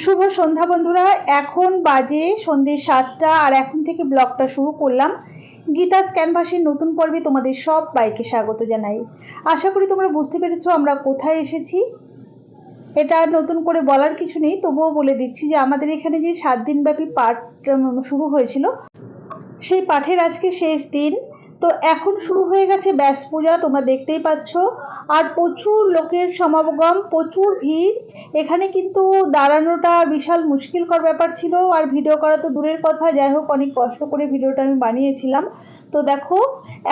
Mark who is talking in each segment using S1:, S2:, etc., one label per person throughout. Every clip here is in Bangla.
S1: শুভ সন্ধ্যা বন্ধুরা। এখন বাজে সন্ধ্যে 7টা আর এখন থেকে ব্লগটা শুরু করলাম। গীতাস ক্যানভাসের নতুন পর্বে তোমাদের সবাইকে স্বাগত জানাই। আশা করি তোমরা বুঝতে পেরেছো আমরা কোথায় এসেছি। এটা নতুন করে বলার কিছু নেই, তবুও বলে দিচ্ছি যে আমাদের এখানে যে 7 দিনব্যাপী পাঠ শুরু হয়েছিল, সেই পাঠের আজকে শেষ দিন। তো এখন শুরু হয়ে গেছে ব্যাস পূজা, তোমরা দেখতেই পাচ্ছ। আর প্রচুর লোকের সমাগম, প্রচুর ভিড়। এখানে কিন্তু দাঁড়ানোটা বিশাল মুশকিলকর ব্যাপার ছিল, আর ভিডিও করা তো দূরের কথা। যাই হোক, অনেক কষ্ট করে ভিডিওটা আমি বানিয়েছিলাম। তো দেখো,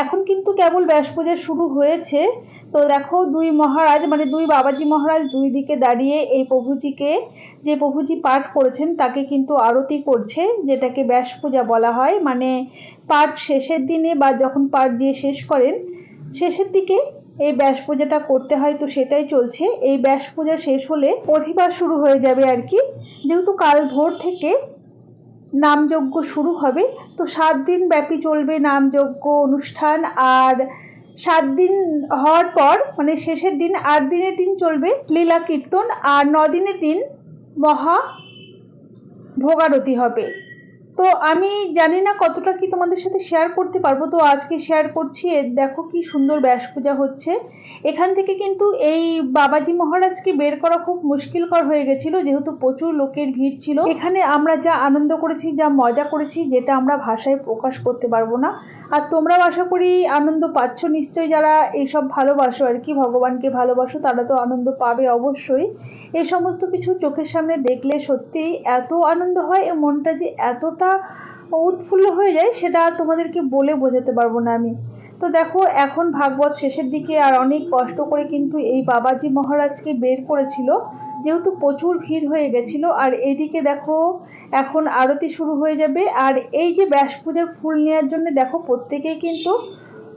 S1: এখন কিন্তু কেবল ব্যাস পূজা শুরু হয়েছে। তো দেখো, দুই মহারাজ মানে দুই বাবাজি মহারাজ দুই দিকে দাঁড়িয়ে এই প্রভুজিকে, যে প্রভুজি পাঠ করেছেন তাকে কিন্তু আরতি করছে, যেটাকে ব্যাস পূজা বলা হয়। মানে পাঠ শেষের দিনে বা যখন পাঠ দিয়ে শেষ করেন শেষের দিকে এই ব্যাস পূজাটা করতে হয়। তো সেটাই চলছে। এই ব্যাস পূজা শেষ হলে অধিবাস শুরু হয়ে যাবে আর কি। যেহেতু কাল ভোর থেকে নামযজ্ঞ শুরু হবে, তো 7 দিন ব্যাপী চলবে নামযজ্ঞ অনুষ্ঠান। আর 7 দিন হওয়ার পর মানে শেষের দিন 8 দিনের দিন চলবে লীলা কীর্তন, আর 9 দিনের দিন মহা ভোগারতি হবে। তো আমি জানি না কতটা কি তোমাদের সাথে শেয়ার করতে পারবো, তো আজকে শেয়ার করছি। দেখো কি সুন্দর ব্যাস পূজা হচ্ছে। এখান থেকে কিন্তু এই বাবাজি মহারাজকে বের করা খুব মুশকিলকর হয়ে গেছিল, যেহেতু প্রচুর লোকের ভিড় ছিল। এখানে আমরা যা আনন্দ করেছি, যা মজা করেছি, যেটা আমরা ভাষায় প্রকাশ করতে পারবো না। আর তোমরাও আশা করি আনন্দ পাচ্ছ নিশ্চয়ই। যারা এইসব ভালোবাসো আর কি, ভগবানকে ভালোবাসো, তারা তো আনন্দ পাবে অবশ্যই। এই সমস্ত কিছু চোখের সামনে দেখলে সত্যি এত আনন্দ হয়, মনটা যে এতটা উৎফুল্ল হয়ে যায় সেটা তোমাদেরকে বলে বোঝাতে পারবো না আমি। তো দেখো, এখন ভাগবত শেষের দিকে, আর অনেক কষ্ট করে কিন্তু এই বাবাজি মহারাজকে বের করেছিল, যেহেতু প্রচুর ভিড় হয়ে গেছিল। আর এইদিকে দেখো, এখন আরতি শুরু হয়ে যাবে। আর এই যে ব্যাস পূজার ফুল নেওয়ার জন্য দেখো প্রত্যেকেই কিন্তু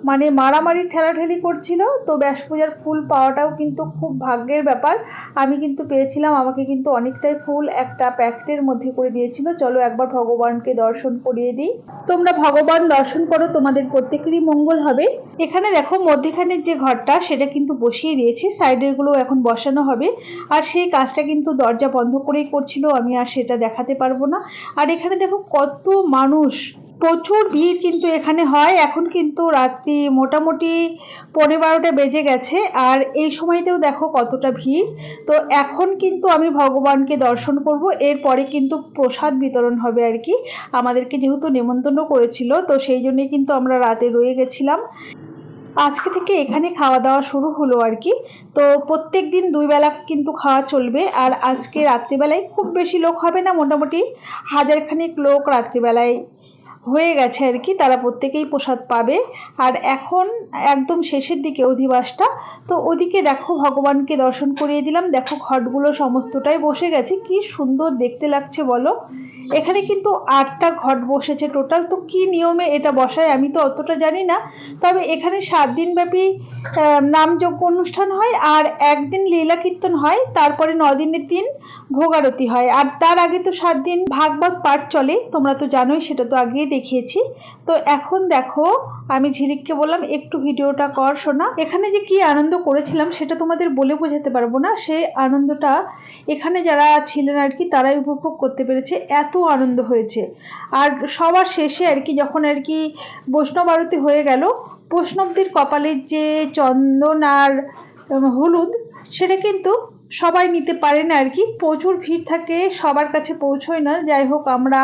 S1: মানে মারামারি ঠেলাঠেলি করছিল। তো ব্যাস পূজার ফুল পাওয়াটাও কিন্তু খুব ভাগ্যের ব্যাপার। আমি কিন্তু পেয়েছিলাম, আমাকে কিন্তু অনেকটাই ফুল একটা প্যাকেটের মধ্যে করে দিয়েছিল। চলো একবার ভগবানকে দর্শন করিয়ে দিই। তোমরা ভগবান দর্শন করো, তোমাদের প্রত্যেকেরই মঙ্গল হবে। এখানে দেখো মধ্যখানের যে ঘরটা সেটা কিন্তু বসিয়ে দিয়েছি, সাইডের গুলো এখন বসানো হবে। আর সেই কাজটা কিন্তু দরজা বন্ধ করেই করছিল, আমি আর সেটা দেখাতে পারবো না। আর এখানে দেখো কত মানুষ, প্রচুর ভিড় কিন্তু এখানে হয়। এখন কিন্তু রাত্রি মোটামুটি 11:30 বেজে গেছে, আর এই সময়তেও দেখো কতটা ভিড়। তো এখন কিন্তু আমি ভগবানকে দর্শন করব, এরপরে কিন্তু প্রসাদ বিতরণ হবে আর কি। আমাদেরকে যেহেতু নেমন্তন্ন করেছিল, তো সেই জন্য কিন্তু আমরা রাতে রয়ে গেছিলাম। আজকে থেকে এখানে খাওয়া দাওয়া শুরু হলো আর কি। তো প্রত্যেক দিন 2 বেলা কিন্তু খাওয়া চলবে। আর আজকে রাত্রিবেলায় খুব বেশি লোক হবে না, মোটামুটি 1000 খানেক লোক রাত্রিবেলায় হয়ে গেছে আর কি, তারা প্রত্যেকেই প্রসাদ পাবে। আর এখন একদম শেষের দিকে অধিবাসটা। তো ওদিকে দেখো ভগবানকে দর্শন করিয়ে দিলাম। দেখো ঘটগুলো সমস্তটাই বসে গেছে, কি সুন্দর দেখতে লাগছে বলো। এখানে কিন্তু 8টা ঘট বসেছে টোটাল। তো কি নিয়মে এটা বসায় আমি তো অতটা জানি না, তবে এখানে 7 দিন ব্যাপী নামযজ্ঞ অনুষ্ঠান হয়, আর একদিন লীলা কীর্তন হয়, তারপরে 9 দিনের দিন ভোগারতি হয়। আর তার আগে তো 7 দিন ভাগবত পাঠ চলে, তোমরা তো জানোই, সেটা তো আগেই দেখিয়েছি। তো এখন দেখো, আমি ঝিলিককে বললাম একটু ভিডিওটা কর শোনা। এখানে যে কি আনন্দ করেছিলাম সেটা তোমাদের বলে বোঝাতে পারবো না। সেই আনন্দটা এখানে যারা ছিলেন আর কি তারাই উপভোগ করতে পেরেছে, এত আনন্দ হয়েছে। আর সবার শেষে আর কি, যখন আর কি বৈষ্ণব আরতি হয়ে গেল, বৈষ্ণবদের কপালের যে চন্দন আর হলুদ, সেটা কিন্তু সবাই নিতে পারে না আর কি, প্রচুর ভিড় থাকে, সবার কাছে পৌঁছয় না। যাই হোক, আমরা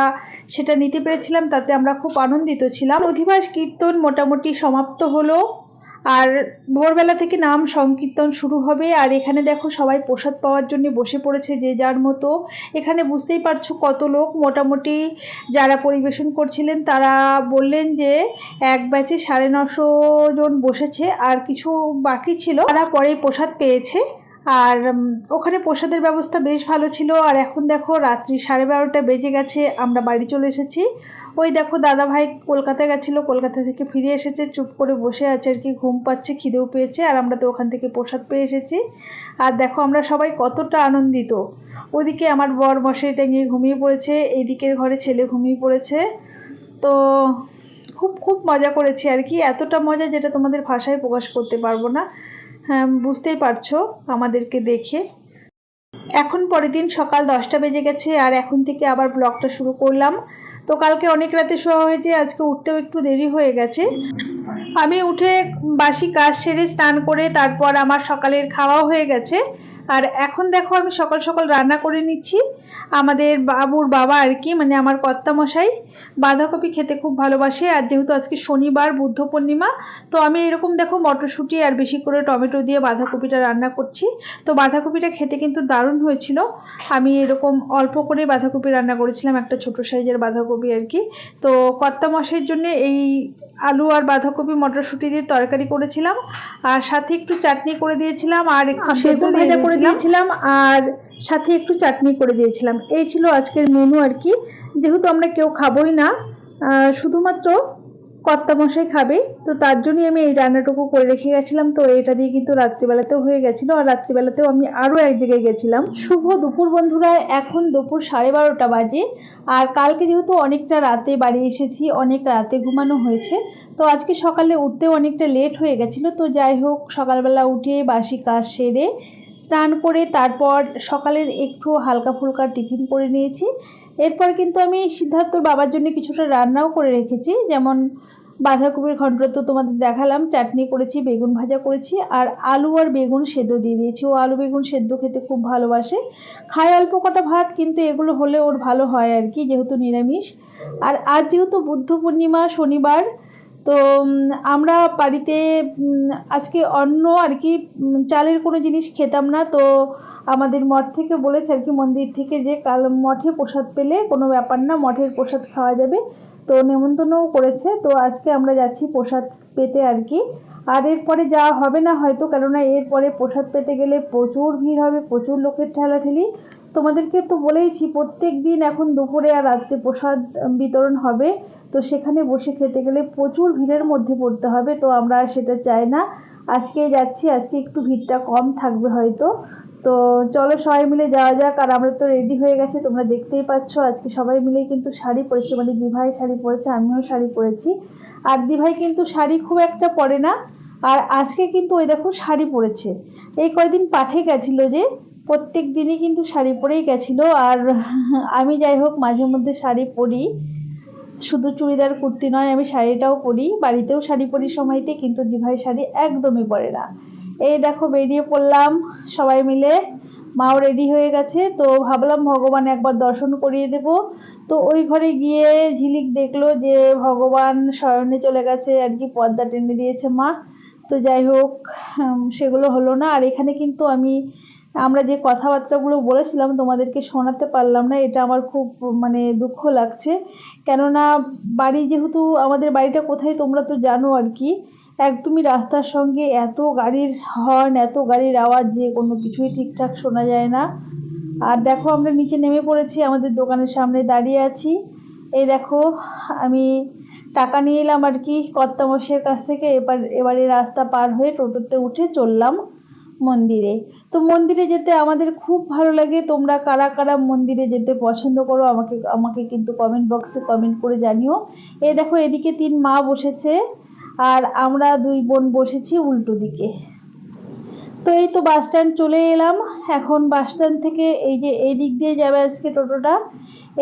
S1: সেটা নিতে পেরেছিলাম, তাতে আমরা খুব আনন্দিত ছিলাম। অধিবাস কীর্তন মোটামুটি সমাপ্ত হলো, আর ভোরবেলা থেকে নাম সংকীর্তন শুরু হবে। আর এখানে দেখো সবাই প্রসাদ পাওয়ার জন্য বসে পড়েছে যে যার মতো। এখানে বুঝতেই পারছো কত লোক। মোটামুটি যারা পরিবেশন করছিলেন তারা বললেন যে এক ব্যাচে 950 জন বসেছে, আর কিছু বাকি ছিল, তারা পরে প্রসাদ পেয়েছে। আর ওখানে প্রসাদের ব্যবস্থা বেশ ভালো ছিল। আর এখন দেখো রাত্রি 12:30 বেজে গেছে, আমরা বাড়ি চলে এসেছি। ওই দেখো দাদা ভাই কলকাতা গেছিল, কলকাতা থেকে ফিরে এসেছে, চুপ করে বসে আছে আর কি, ঘুম পাচ্ছে, খিদেও পেয়েছে। আর আমরা তো ওখান থেকে প্রসাদ পেয়ে এসেছি। আর দেখো আমরা সবাই কতটা আনন্দিত। ওদিকে আমার বর মশাইটা নিয়ে ঘুমিয়ে পড়েছে, এইদিকের ঘরে ছেলে ঘুমিয়ে পড়েছে। তো খুব খুব মজা করেছি আর কি, এতটা মজা যেটা তোমাদের ভাষায় প্রকাশ করতে পারবো না। হ্যাঁ, বুঝতেই পারছো আমাদেরকে দেখে। এখন পরের দিন সকাল 10টা বেজে গেছে আর এখন থেকে আবার ব্লগটা শুরু করলাম। তো কালকে অনেক রাতে শোয়া হয়েছে, আজকে উঠতেও একটু দেরি হয়ে গেছে। আমি উঠে বাসি কাজ সেরে স্নান করে তারপর আমার সকালের খাওয়াও হয়ে গেছে। আর এখন দেখো আমি সকাল সকাল রান্না করে নিচ্ছি। আমাদের বাবুর বাবা আর কি, মানে আমার কর্তামশাই বাঁধাকপি খেতে খুব ভালোবাসে, আর যেহেতু আজকে শনিবার বুদ্ধ পূর্ণিমা, তো আমি এরকম দেখো মটরশুঁটি আর বেশি করে টমেটো দিয়ে বাঁধাকপিটা রান্না করছি। তো বাঁধাকপিটা খেতে কিন্তু দারুণ হয়েছিল। আমি এরকম অল্প করে বাঁধাকপি রান্না করেছিলাম, একটা ছোট সাইজের বাঁধাকপি আর কি। তো কর্তামশাইয়ের জন্য এই আলু আর বাঁধাকপি মটরশুঁটি দিয়ে তরকারি করেছিলাম, আর সাথে একটু চাটনি করে দিয়েছিলাম, আর একটু বেগুন ভাজা করে দিয়েছিলাম, আর সাথে একটু চাটনি করে দিয়েছিলাম। এই ছিল আজকের মেনু আর কি। যেহেতু আমরা কেউ খাবোই না, শুধুমাত্র কর্তামশাই খাবে, তো তার জন্যই আমি এই রান্নাটুকু করে রেখে গেছিলাম। তো এটা দিয়ে কিন্তু রাত্রিবেলাতেও হয়ে গেছিল, আর রাত্রিবেলাতেও আমি আরও এক জায়গায় গেছিলাম। শুভ দুপুর বন্ধুরা, এখন দুপুর 12:30 বাজে। আর কালকে যেহেতু অনেকটা রাতে বাড়ি এসেছি, অনেক রাতে ঘুমানো হয়েছে, তো আজকে সকালে উঠতেও অনেকটা লেট হয়ে গেছিলো। তো যাই হোক, সকালবেলা উঠে বাসি কাজ সেরে স্নান করে তারপর সকালের একটু হালকা ফুলকা টিফিন করে নিয়েছি। এরপর কিন্তু আমি সিদ্ধার্থর বাবার জন্য কিছুটা রান্নাও করে রেখেছি, যেমন বাঁধাকপির ঘন্ট তো তোমাদের দেখালাম, চাটনি করেছি, বেগুন ভাজা করেছি, আর আলু আর বেগুন সেদ্ধ দিয়ে দিয়েছি। ও আলু বেগুন সেদ্ধ খেতে খুব ভালোবাসে, খায় অল্প কটা ভাত, কিন্তু এগুলো হলে ওর ভালো হয় আর কি, যেহেতু নিরামিষ। আর আজ যেহেতু বুদ্ধ পূর্ণিমা শনিবার, তো আমরা বাড়িতে আজকে অন্য আর কি চালের কোনো জিনিস খেতাম না। তো আমাদের মঠ থেকে বলেছে আর কি, মন্দির থেকে, যে কাল মঠে প্রসাদ পেলে কোনো ব্যাপার না, মঠের প্রসাদ খাওয়া যাবে। তো নেমন্তন্নও করেছে, তো আজকে আমরা যাচ্ছি প্রসাদ পেতে আর কি। আর এরপরে যাওয়া হবে না হয়তো, কেননা এরপরে প্রসাদ পেতে গেলে প্রচুর ভিড় হবে, প্রচুর লোকের ঠেলাঠেলি। তোমাদেরকে তো বলেইছি প্রত্যেক দিন এখন দুপুরে আর রাত্রে প্রসাদ বিতরণ হবে, তো সেখানে বসে খেতে গেলে প্রচুর ভিড়ের মধ্যে পড়তে হবে, তো আমরা সেটা চাই না। আজকে যাচ্ছি, আজকে একটু ভিড়টা কম থাকবে হয়তো। তো চলো সবাই মিলে যাওয়া যাক। আর আমরা তো রেডি হয়ে গেছি, তোমরা দেখতেই পাচ্ছ, আজকে সবাই মিলে কিন্তু শাড়ি পরেছি, মানে দিভাই শাড়ি পরেছে, আমিও শাড়ি পরেছি। আর দিভাই কিন্তু শাড়ি খুব একটা পরে না, আর আজকে কিন্তু ওই দেখো শাড়ি পরেছে। এই কয়দিন পাঠে গেছিল, যে প্রত্যেক দিনই কিন্তু শাড়ি পরেই গেছিল। আর আমি যাই হোক মাঝে মধ্যে শাড়ি পরি, শুধু চুড়িদার কুর্তি নয়, আমি শাড়িটাও পরি, বাড়িতেও শাড়ি পরি সময়তে, কিন্তু দিভাই শাড়ি একদমই পরে না। এই দেখো বেরিয়ে পড়লাম সবাই মিলে, মাও রেডি হয়ে গেছে, তো ভাবলাম ভগবান একবার দর্শন করিয়ে দেব। তো ওই ঘরে গিয়ে ঝিলিক দেখলো যে ভগবান শয়নে চলে গেছে আর কি, পর্দা টেনে দিয়েছে মা। তো যাই হোক, সেগুলো হলো না। আর এখানে কিন্তু আমরা যে কথাবার্তাগুলো বলেছিলাম তোমাদেরকে শোনাতে পারলাম না, এটা আমার খুব মানে দুঃখ লাগছে। কেননা বাড়ি যেহেতু, আমাদের বাড়িটা কোথায় তোমরা তো জানো আর কি, একদমই রাস্তার সঙ্গে, এত গাড়ির হর্ন, এত গাড়ির আওয়াজ, যে কোনো কিছুই ঠিকঠাক শোনা যায় না। আর দেখো আমরা নিচে নেমে পড়েছি, আমাদের দোকানের সামনে দাঁড়িয়ে আছি। এই দেখো আমি টাকা নিয়ে এলাম আর কি কর্তামশাইয়ের কাছ থেকে। এবারে রাস্তা পার হয়ে টোটোতে উঠে চললাম মন্দিরে। তো মন্দিরে যেতে আমাদের খুব ভালো লাগে। তোমরা কারা কারা মন্দিরে যেতে পছন্দ করো আমাকে আমাকে কিন্তু কমেন্ট বক্সে কমেন্ট করে জানিও। এই দেখো এদিকে 3 মা বসেছে, আর আমরা 2 বোন বসেছি উল্টো দিকে। তো এই তো বাস স্ট্যান্ড চলে এলাম। এখন বাস স্ট্যান্ড থেকে এই যে এই দিক দিয়ে যাবে আজকে টোটোটা।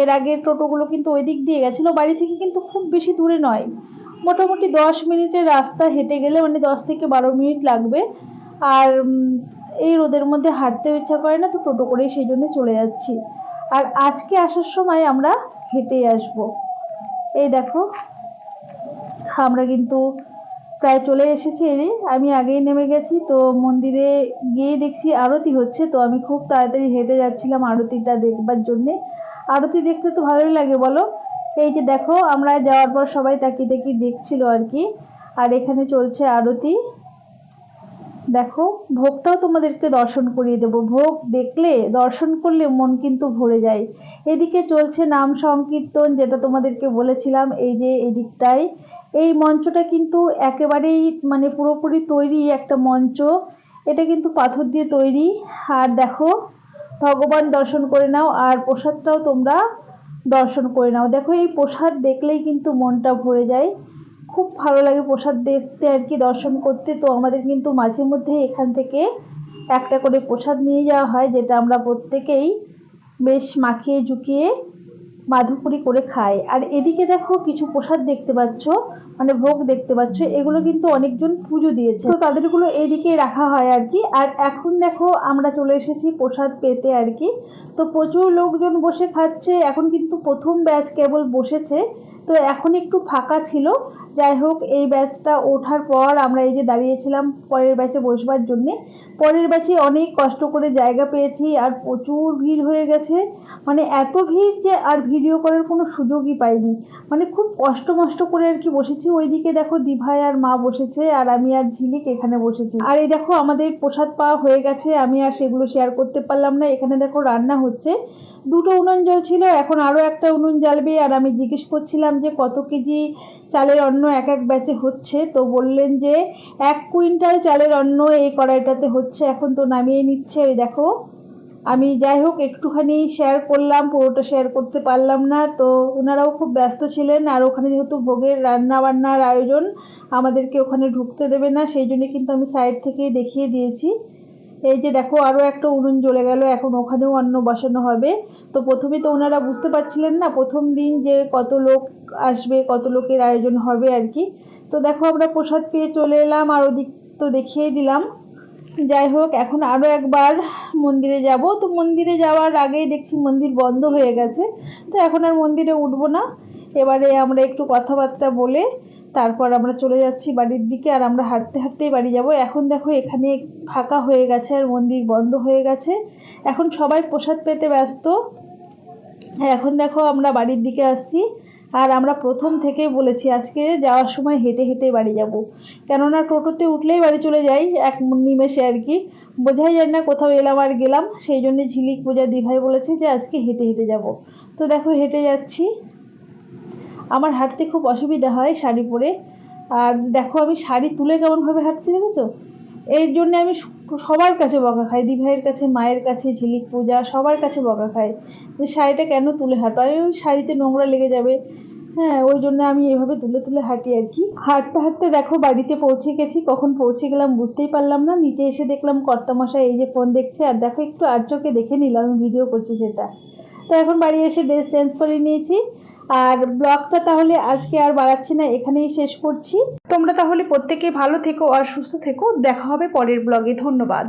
S1: এর আগে টোটোগুলো কিন্তু ওই দিক দিয়ে গেছিলো, বাড়ি থেকে কিন্তু খুব বেশি দূরে নয়, মোটামুটি 10 মিনিটের রাস্তা হেঁটে গেলে, মানে 10 থেকে 12 মিনিট লাগবে। আর এই রোদের মধ্যে হাঁটতেও ইচ্ছা করে না, তো টোটো করেই সেই জন্য চলে যাচ্ছি। আর আজকে আসার সময় আমরা হেঁটেই আসবো। এই দেখো আমরা কিন্তু প্রায় চলে এসেছি। আমি আগেই নেমে গেছি, তো মন্দিরে গিয়ে দেখছি আরতি হচ্ছে, তো আমি খুব তাড়াতাড়ি হেঁটে যাচ্ছিলাম আরতিটা দেখবার জন্যে। আরতি দেখতে তো ভালোই লাগে বলো। এই যে দেখো আমরা যাওয়ার পর সবাই তাকিয়ে তাকিয়ে দেখছিল আর কি। আর এখানে চলছে আরতি, দেখো ভোগটাও তোমাদেরকে দর্শন করিয়ে দেবো। ভোগ দেখলে, দর্শন করলে মন কিন্তু ভরে যায়। এদিকে চলছে নাম সংকীর্তন, যেটা তোমাদেরকে বলেছিলাম, এই যে এদিকটায় এই মঞ্চটা কিন্তু একেবারেই মানে পুরোপুরি তৈরি একটা মঞ্চ, এটা কিন্তু পাথর দিয়ে তৈরি। আর দেখো ভগবান দর্শন করে নাও, আর প্রসাদটাও তোমরা দর্শন করে নাও। দেখো এই প্রসাদ দেখলেই কিন্তু মনটা ভরে যায়, খুব ভালো লাগে প্রসাদ দেখতে আর কি, দর্শন করতে। তো আমাদের কিন্তু মাঝে মধ্যে এখান থেকে একটা করে প্রসাদ নিয়ে যাওয়া হয়, যেটা আমরা প্রত্যেকেই বেশ মাখিয়ে ঝুঁকিয়ে মাধুকরী করে খাই। আর এদিকে দেখো কিছু প্রসাদ দেখতে পাচ্ছ, মানে ভোগ দেখতে পাচ্ছ, এগুলো কিন্তু অনেকজন পুজো দিয়েছে, তো তাদেরগুলো এইদিকে রাখা হয় আর কি। আর এখন দেখো আমরা চলে এসেছি প্রসাদ পেতে আর কি। তো প্রচুর লোকজন বসে খাচ্ছে, এখন কিন্তু প্রথম ব্যাচ কেবল বসেছে, তো এখন একটু ফাঁকা ছিল। যাই হোক, এই ব্যাচটা ওঠার পর আমরা এই যে দাঁড়িয়েছিলাম পরের ব্যাচে বসবার জন্যে। পরের ব্যাচে অনেক কষ্ট করে জায়গা পেয়েছি, আর প্রচুর ভিড় হয়ে গেছে, মানে এত ভিড় যে আর ভিডিও করার কোনো সুযোগই পাইনি, মানে খুব কষ্ট মষ্ট করে আর কি বসেছি। ওইদিকে দেখো দিভাই আর মা বসেছে, আর আমি আর ঝিলিক এখানে বসেছি। আর এই দেখো আমাদের প্রসাদ পাওয়া হয়ে গেছে, আমি আর সেগুলো শেয়ার করতে পারলাম না। এখানে দেখো রান্না হচ্ছে, দুটো উনুন জ্বলছিল, এখন আরো একটা উনুন জ্বালবে। আর আমি জিজ্ঞেস করছিলাম যে কত কেজি চালের অন্ন এক এক ব্যাচে হচ্ছে, তো বললেন যে 1 কুইন্টাল চালের অন্ন এই কড়াইটাতে হচ্ছে। এখন তো নামিয়ে নিচ্ছে, ওই দেখো। আমি যাই হোক একটুখানি শেয়ার করলাম, পুরোটা শেয়ার করতে পারলাম না, তো ওনারাও খুব ব্যস্ত ছিলেন। আর ওখানে যেহেতু ভোগের রান্না বান্নার আয়োজন, আমাদেরকে ওখানে ঢুকতে দেবে না, সেই জন্য কিন্তু আমি সাইড থেকেই দেখিয়ে দিয়েছি। এই যে দেখো আরো একটা উনুন জ্বলে গেল, এখন ওখানেও অন্ন বসানো হবে। তো প্রথমে তো ওনারা বুঝতে পারছিলেন না প্রথম দিন যে কত লোক আসবে, কত লোকের আয়োজন হবে আর কি। তো দেখো আমরা প্রসাদ পেয়ে চলে এলাম, আর ওদিক তো দেখিয়ে দিলাম। যাই হোক, এখন আরো একবার মন্দিরে যাব। তো মন্দিরে যাওয়ার আগেই দেখছি মন্দির বন্ধ হয়ে গেছে, তো এখন আর মন্দিরে উঠবো না। এবারে আমরা একটু কথাবার্তা বলে তারপর আমরা চলে যাচ্ছি বাড়ির দিকে। আর আমরা হাঁটতে হাঁটতেই বাড়ি যাব। এখন দেখো এখানে ফাঁকা হয়ে গেছে আর মন্দির বন্ধ হয়ে গেছে, এখন সবাই প্রসাদ পেতে ব্যস্ত। এখন দেখো আমরা বাড়ির দিকে আসছি। আর আমরা প্রথম থেকেই বলেছি আজকে যাওয়ার সময় হেঁটে হেঁটে বাড়ি যাব, কেননা টোটোতে উঠলেই বাড়ি চলে যাই এক নিমেষে আর কি, বোঝাই যায় না কোথাও এলাম আর গেলাম। সেই জন্য ঝিলিক পূজা দিভাই বলেছে যে আজকে হেঁটে হেঁটে যাব। তো দেখো হেঁটে যাচ্ছি, আমার হাঁটতে খুব অসুবিধা হয় শাড়ি পরে। আর দেখো আমি শাড়ি তুলে কেমনভাবে হাঁটতে, দেখেছো? এর জন্য আমি সবার কাছে বকা খাই, দিভাইয়ের কাছে, মায়ের কাছে, ঝিলিক পূজা সবার কাছে বকা খাই যে শাড়িটা কেন তুলে হাঁটো। আর ওই শাড়িতে নোংরা লেগে যাবে, হ্যাঁ, ওই জন্য আমি এভাবে তুলে তুলে হাঁটি আর কি। হাঁটতে হাঁটতে দেখো বাড়িতে পৌঁছে গেছি, কখন পৌঁছে গেলাম বুঝতেই পারলাম না। নিচে এসে দেখলাম কর্তামশাই এই যে ফোন দেখছে, আর দেখো একটু আর চোখে দেখে নিলাম আমি ভিডিও করছি সেটা। তো এখন বাড়ি এসে ড্রেস চেঞ্জ করে নিয়েছি। আর ব্লগটা তাহলে আজকে আর বাড়াচ্ছি না, এখানেই শেষ করছি। তোমরা তাহলে প্রত্যেকে ভালো থেকো আর সুস্থ থেকো, দেখা হবে পরের ব্লগে। ধন্যবাদ।